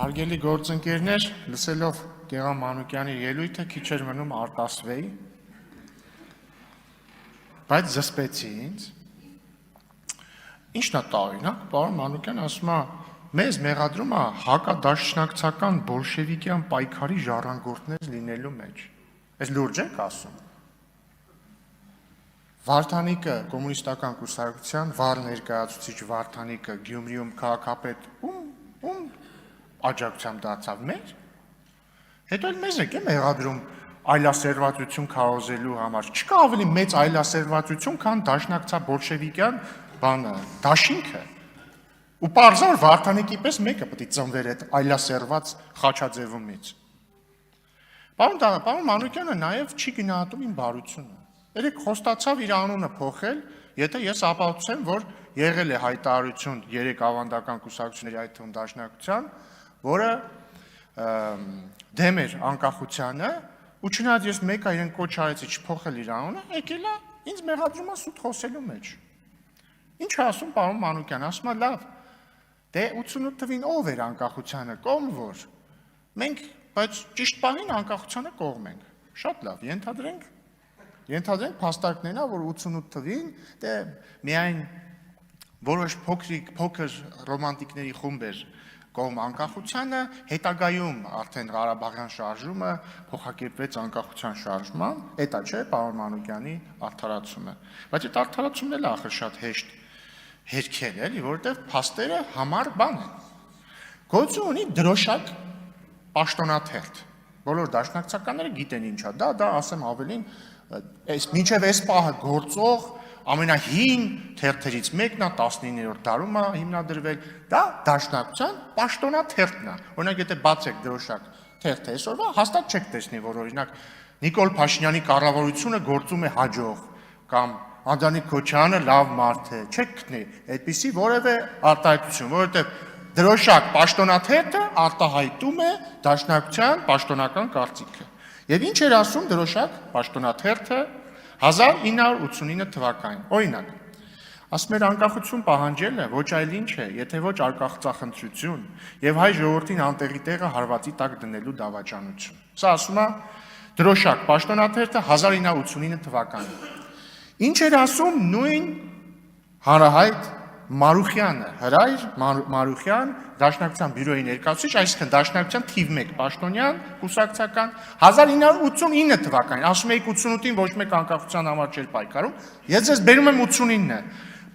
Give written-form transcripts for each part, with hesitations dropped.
Հարգելի գործընկերներ, լսելով Գեղամ Մանուկյանի ելույթը քիչ էր մնում արտասվեի, բայց զսպեցի ինձ։ Ինչն է տարօրինակ, պարոն Մանուկյան ասում է, մեզ մեղադրում է հակադաշնակցական բոլշևիկյան պայքարի ժառանգորդներ լինելու մեջ։ Այս լուրջ եք ասում։ Վարդանիկը կոմունիստական կուսակցության վառ ներկայացուցիչ Վարդանիկը Գյումրիում քաղաքապետ ում աջակցությամբ դարձավ մեր։ Հետո էլ մեզ եք մեղադրում այլասերվածություն քարոզելու համար։ Չկա ավելի մեծ այլասերվածություն, քան դաշնակցա բոլշևիկյան բանը, դաշինքը։ Ու պարզար Վարդանիկի պես մեկը պետք է ծնվեր այդ այլասերված խաչաձևումից։ Պարոն Մանուկյանը նաև չի գնահատում իմ բարությունը։ Երեք խոստացավ իր անունը փոխել, եթե ես ապացուցեմ, որ եղել է հայտարարություն 3 ավանդական կուսակցությունների, այդ թվում դաշնակցության, որը դեմ էր անկախությանը, ու չնայած ես մեկը իրեն կոչ արեցի չփոխել իր անունը, եկել է ինձ մեղադրում է սուտ խոսելու մեջ։ Ինչ է ասում պարոն Մանուկյան, ասում է լավ, դե 88 թվին ով էր անկախությանը, կողմ որ։ Մենք, բայց ճիշտ բանին անկախությանը կողմ ենք։ Շատ լավ, ենթադրենք փաստարկներն է, որ 88 թվին դե միայն որոշ փոքր ռոմանտիկների խումբ էր կողմ անկախությանը, հետագայում արդեն Ղարաբաղյան շարժումը փոխակերպվեց անկախության շարժման, դա չէ պարոն Մանուկյանի արդարացումը։ Բայց այդ արդարացումն էլ ախր շատ հեշտ հերքել էլի, որովհետև փաստերը համառ բան են։ Գործը ունի դրոշակ պաշտոնաթերթ։ Բոլոր դաշնակցականները գիտեն ինչ է դա ասեմ ավելին մինչև այս պահը գործող ամենահին թերթերից մեկն է 19-րդ դարում է հիմնադրվել, դա դաշնակցության պաշտոնաթերթն է։ Օրինակ եթե բացեք դրոշակ թերթը այսօրվա, հաստատ չեք տեսնի, որ օրինակ Նիկոլ Փաշինյանի կառավարությունը գործում է հաջող կամ Անդրանիկ Քոչարյանը լավ մարդ է, չեք գտնի այդպիսի որևէ արտահայտություն, որովհետև դրոշակ պաշտոնաթերթը արտահայտում է դաշնակցության պաշտոնական կարծիքը։ Եվ ինչ էր ասում դրոշակ պաշտոնաթերթը 1989 թվականին։ Օրինակ, ասում էր անկախություն պահանջելը ոչ այլ ինչ է, եթե ոչ արկածախնդրություն եւ հայ ժողովրդին անտեղի տեղը հարվածի տակ դնելու դավաճանություն։ Սա ասում է դրոշակ պաշտոնաթերթը 1989 թվականին։ Ինչ էր ասում նույն հանրահայտ Մարուխյանը, Հրայր Մարուխյան, Դաշնակցության բյուրոյի ներկայացուցիչ, այսինքն Դաշնակցության թիվ 1 պաշտոնյան, կուսակցական 1989 թվականին, ասում եք 88-ին ոչ մեկ անկախության համար չէր պայքարում, ես ձեզ բերում եմ 89-ը։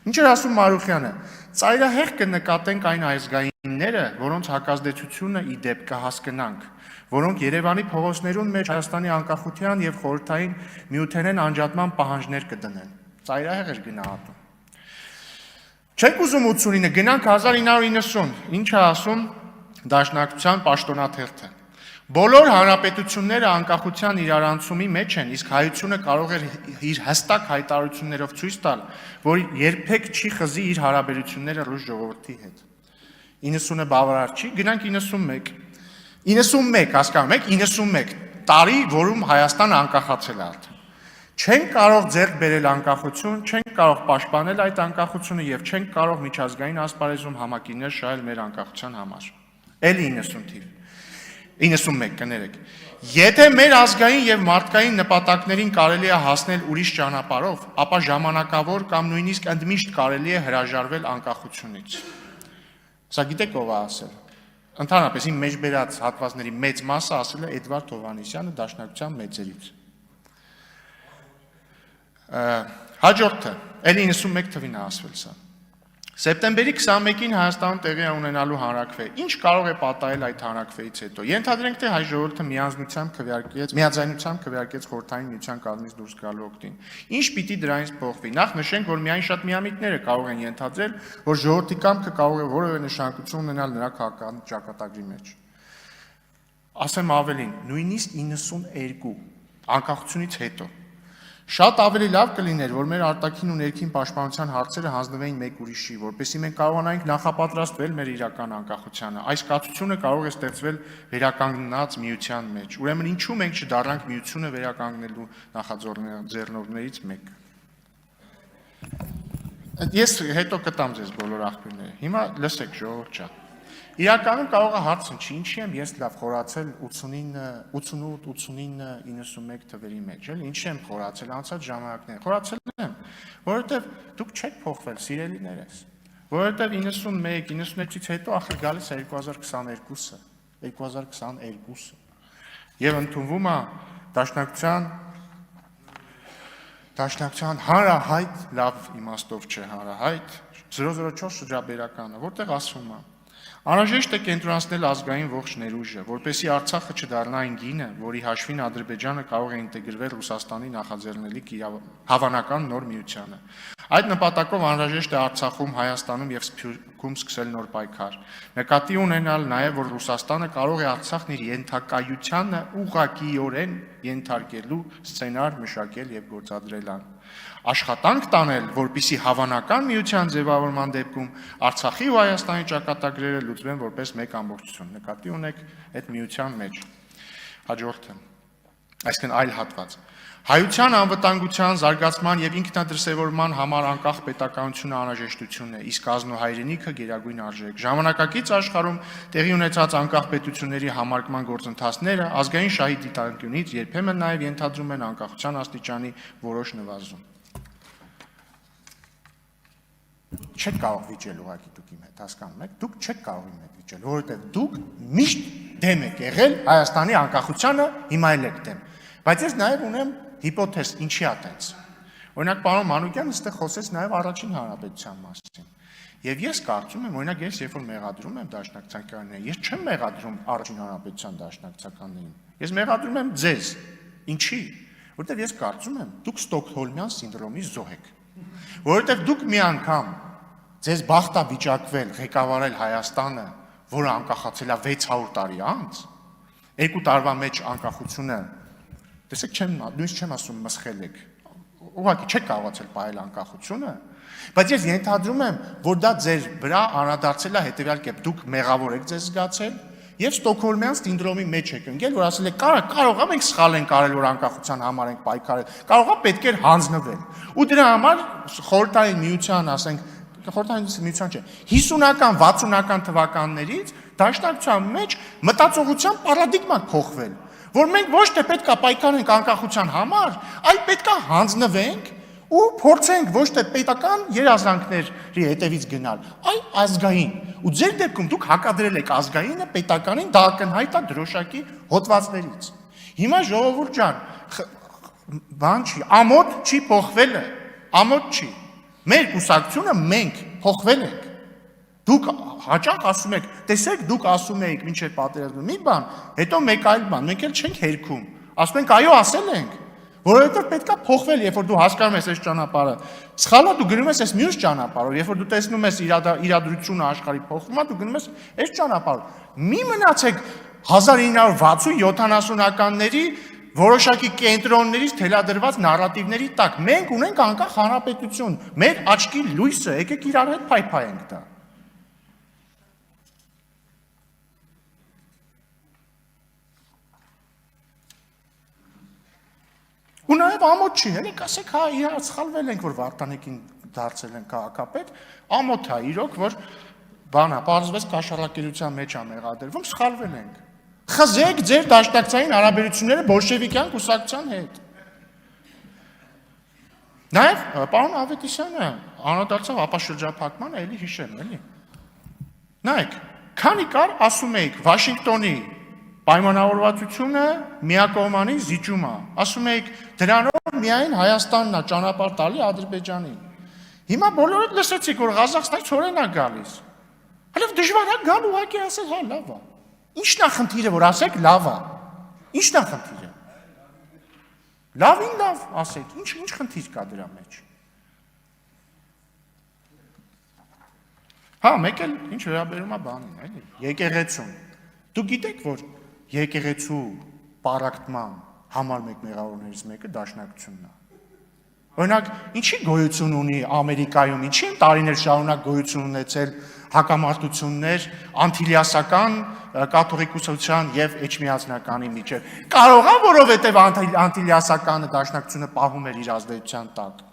Ինչ էր ասում Մարուխյանը, ծայրահեղ կնկատենք այն ազգայինները, որոնց հակազդեցությունը ի դեպ կհասկանանք, որոնք Երևանի փողոցներուն մեջ Հայաստանի անկախության եւ խորհրդային միութենեն անջատման պահանջներ կդնեն։ Ծայրահեղ էր գնահատում։ Չեք ուզում 89-ը, գնանք 1990, ինչ է ասում Դաշնակցության պաշտոնաթերթը։ Բոլոր հանրապետությունները անկախության իրարանցումի մեջ են, իսկ հայությունը կարող է իր հստակ հայտարարություններով ցույց տալ, որ երբեք չի խզի իր հարաբերությունները ռուս ժողովրդի հետ։ 90-ը բավարար չի, գնանք 91, հասկանում եք, 91 տարի, որում Հայաստանը անկախացել է արդեն։ Չենք կարող ձեռք բերել անկախություն, չենք կարող պաշտպանել այդ անկախությունը եւ չենք կարող միջազգային ասպարեզում համակիրներ շահել մեր անկախության համար։ Էլի 90 թիվ։ 91 կներեք։ Եթե մեր ազգային եւ մարդկային նպատակներին կարելի է հասնել ուրիշ ճանապարհով, ապա ժամանակավոր կամ նույնիսկ ընդմիշտ կարելի է հրաժարվել անկախությունից։ Սա գիտեք ով է ասել։ Ընդհանրապես իմ մեջ բերած հատվածների մեծ մասը ասել է Էդվարդ Հովհաննիսյանը Դաշնակցության մեծերից։ Հաջորդը, էլ 91 թվին է ասվել սա։ Սեպտեմբերի 21-ին Հայաստանում տեղի է ունենալու հանրաքվե։ Ինչ կարող է պատահել այդ հանրաքվեից հետո։ Ենթադրենք, թե հայ ժողովուրդը միաձայնությամբ քվեարկեց խորհրդային միության կազմից դուրս գալու օգտին։ Ինչ պիտի դրանից փոխվի։ Նախ նշենք, որ միայն շատ միամիտները կարող են ենթադրել, որ ժողովրդի կամքը կարող է որևէ նշանակություն ունենալ նրա քաղաքական ճակատագրի մեջ։ Ասեմ ավելին, նույնիսկ 92 անկախությունից հետո շատ ավելի լավ կլիներ, որ մեր արտաքին ու ներքին պաշտպանության հարցերը հանձնվեին մեկ ուրիշի, որպեսզի մենք կարողանայինք նախապատրաստվել մեր իրական անկախությանը։ Այս կացությունը կարող է ստեղծվել վերականգնած միության մեջ։ Ուրեմն ինչու մենք չդառնանք միությունը վերականգնելու նախաձեռնողներից մեկը։ Ես հետո կտամ ձեզ բոլոր աղբյուրները։ Հիմա լսեք ժողովուրդ ջան։ Իրականում կարող է հարց հնչի, ինչի եմ ես լավ խորացել 88-89-91 թվերի մեջ, էլ ինչի եմ խորացել անցած ժամանակներ, խորացել եմ, որովհետև դուք չեք փոխվել, սիրելիներս, որովհետև 91-92-ից հետո ախր գալիս է 2022-ը, եւ ընդունվում է Դաշնակցության հանրահայտ լավ իմաստով չէ հանրահայտ 004 շրջաբերականը, որտեղ ասում է. Անհրաժեշտ է կենտրոնացնել ազգային ողջ ներուժը, որպեսզի Արցախը չդառնա այն գինը, որի հաշվին Ադրբեջանը կարող է ինտեգրվել Ռուսաստանի նախաձեռնելիք հավանական նոր միությանը։ Այդ նպատակով անհրաժեշտ է Արցախում, Հայաստանում եւ Սփյուռքում սկսել նոր պայքար։ Նկատի ունենալ նաեւ, որ Ռուսաստանը կարող է Արցախն իր ենթակայությանը ուղղակիորեն ենթարկելու սցենար մշակել եւ գործադրել ան։ Աշխատանք տանել, որպիսի հավանական միության ձևավորման դեպքում Արցախի ու Հայաստանի ճակատագրերը լուծվեն որպես մեկ ամբողջություն։ Նկատի ունեք այդ միության մեջ։ Հաջորդը, այսինքն այլ հատված։ Հայության անվտանգության, զարգացման եւ ինքնադրսևորման համար անկախ պետականությունը անհրաժեշտություն է, իսկ ազնուհայրենիքը գերագույն արժեք։ Ժամանակակից աշխարհում տեղի ունեցած անկախ պետությունների համարկման գործընթացները ազգային շահի դիտանկյունից երբեմն նաեւ ենթադրում են անկախության աստիճանի որոշ նվազում։ Չեք կարող վիճել ուղղակի դուք իմ հետ, հասկանում եք, դուք չեք կարող իմ հետ վիճել, որովհետև դուք միշտ դեմ եք եղել Հայաստանի անկախությանը, հիմա էլ եք դեմ։ Բայց ես նաև ունեմ հիպոթեզ, ինչի է այդպես։ Օրինակ, պարոն Մանուկյանն այստեղ խոսեց նաև առաջին հանրապետության մասին։ Եվ ես կարծում եմ, օրինակ, ես երբ որ մեղադրում եմ դաշնակցականներին, ես չեմ մեղադրում առաջին հանրապետության դաշնակցականներին։ Ես մեղադրում եմ ձեզ։ Ինչի՞։ Որովհետև ես կարծում եմ, դուք Ստոկհոլմյան սինդրոմի զոհ եք։ Որովհետև դուք մի անգամ ձեզ բախտ է վիճակվել ղեկավարել Հայաստանը, որը անկախացել է 600 տարի անց, 2 տարվա մեջ անկախությունը, տեսեք, նույնիսկ չեմ ասում մսխել եք, ուղղակի չեք կարողացել պահել անկախությունը, բայց ես ենթադրում եմ, որ դա ձեր վրա անդրադարձել է հետևյալ կերպ, դուք մեղավոր եք ձեզ զգացել եւ Ստոկհոլմյան սինդրոմի մեջ եք ընկել, որ ասել եք, կարող է մենք սխալ ենք արել, որ անկախության համար ենք պայքարել, կարող է պետք էր հանձնվել։ Ու դրա համար խորհրդային միության, ասենք, խորհրդային միության չէ, 50-ական, 60-ական թվականներից դաշնակցության մեջ մտածողության պարադիգման փոխվել, որ մենք ոչ թե պետք է պայքարենք անկախության համար, այլ պետք է հանձնվենք ու փորձենք ոչ թե պետական երազանքների հետևից գնալ, այլ ազգային։ Ու ձեր դեպքում դուք հակադրել եք ազգայինը պետականին, դա ակնհայտ է դրոշակի հոդվածներից։ Հիմա ժողովուրդ ջան, բան չի, ամոթ չի փոխվելը, ամոթ չի։ Մեր կուսակցությունը մենք փոխվել ենք։ Դուք հաճախ ասում եք, տեսեք, դուք ասում եք մինչև պատերազմը մի բան, հետո մեկ այլ բան, մենք էլ չենք հերքում։ Ասում ենք, այո, ասել ենք, որովհետև պետք է փոխվել, երբ որ դու հասկանում ես այս ճանապարհը։ Սխալը դու գնում ես այս մյուս ճանապարհով, երբ որ դու տեսնում ես իրադրությունը աշխարհի փոխվում է, դու գնում ես այս ճանապարհով։ Մի մնացեք 1960-70-ականների որոշակի կենտրոններից թելադրված նարատիվների տակ։ Մենք ունենք անկախ հանրապետություն, մեր աչքի լույսը, եկեք իրար հետ փայփայենք դա։ Ու նաև ամոթ չի, հենց ասեք, հա, իրար սխալվել ենք, որ Վարդանիկին դարձել են քաղաքապետ, ամոթ է իրոք, որ բանա, պարզվեց կաշառակերության մեջ է մեղադրվում, սխալվել ենք։ Խզեք ձեր դաշնակցային հարաբերությունները բոլշևիկյան կուսակցության հետ։ Նաև պարոն Ավետիսյանը անդրադարձավ ապաշրջափակմանը, էլի հիշեմ, էլի։ Նայեք, քանի կար ասում էիք Վաշինգտոնի պայմանավորվածությունը միակողմանի զիջում է։ Ասում էիք դրանով միայն Հայաստանն է ճանապարհ տալի Ադրբեջանին։ Հիմա բոլորդ լսեցիք, որ Ղազախստանից օրեն է գալիս։ Հələ դժվար է գալ ուղղակի ասել, հա, լավ է։ Ի՞նչն է խնդիրը, որ ասեք լավ է։ Ի՞նչն է խնդիրը։ Լավին լավ ասեք, ինչ խնդիր կա դրա մեջ։ Հա, մեկ էլ ինչ վերաբերում է բանին, էլի, եկեղեցուն։ Դուք գիտեք, որ եկեղեցու պարակտման համար մեկ մեղավորներից մեկը դաշնակցությունն է։ Օրինակ, ինչի գոյություն ունի Ամերիկայում, ինչի են տարիներ շարունակ գոյություն ունեցել հակամարտություններ անտիլիասական կաթողիկոսության եւ էջմիածնականի միջև։ Կարող է, որովհետեւ անտիլիասականը դաշնակցությունը պահում էր իր ազդեցության տակ։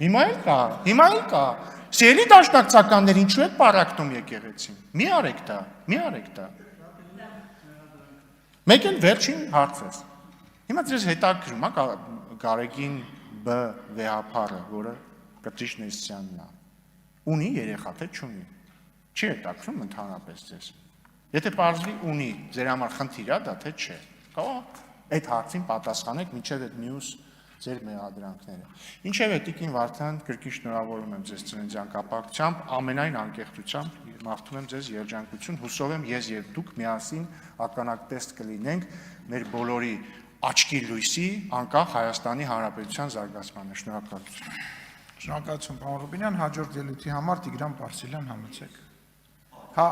Հիմա էլ կա։ Սիրելի դաշնակցականներ, ինչու եք պարակտում եկեղեցին։ Մի արեք դա, մի արեք դա։ Մեկ էլ վերջին հարցս։ Հիմա ձեզ հետաքրում է Գարեգին B վեհապարը, որը Կտրիշ Նեսյանն է։ Ունի երեխա, թե չունի։ Չի հետաքրում ընդհանրապես ձեզ։ Եթե պարզվի ունի, ձեր համար խնդիր է դա, թե չէ։ Կարող այդ հարցին պատասխանեք մինչև այդ մյուս ձեր մեղադրանքները։ Ինչևէ, Տիկին Վարդան, կրկին շնորհավորում եմ ձեզ ծննդյան կապակցությամբ, ամենայն անկեղծությամբ մաղթում եմ ձեզ երջանկություն, հուսով եմ ես եւ դուք միասին ականատես կլինենք մեր բոլորի աչքի լույսի, անկախ Հայաստանի Հանրապետության զարգացմանը։ Շնորհակալություն։ Շնորհակալություն, պարոն Ռուբինյան, հաջորդ ելույթի համար Տիգրան Պարսելյան համեցեք։ Հա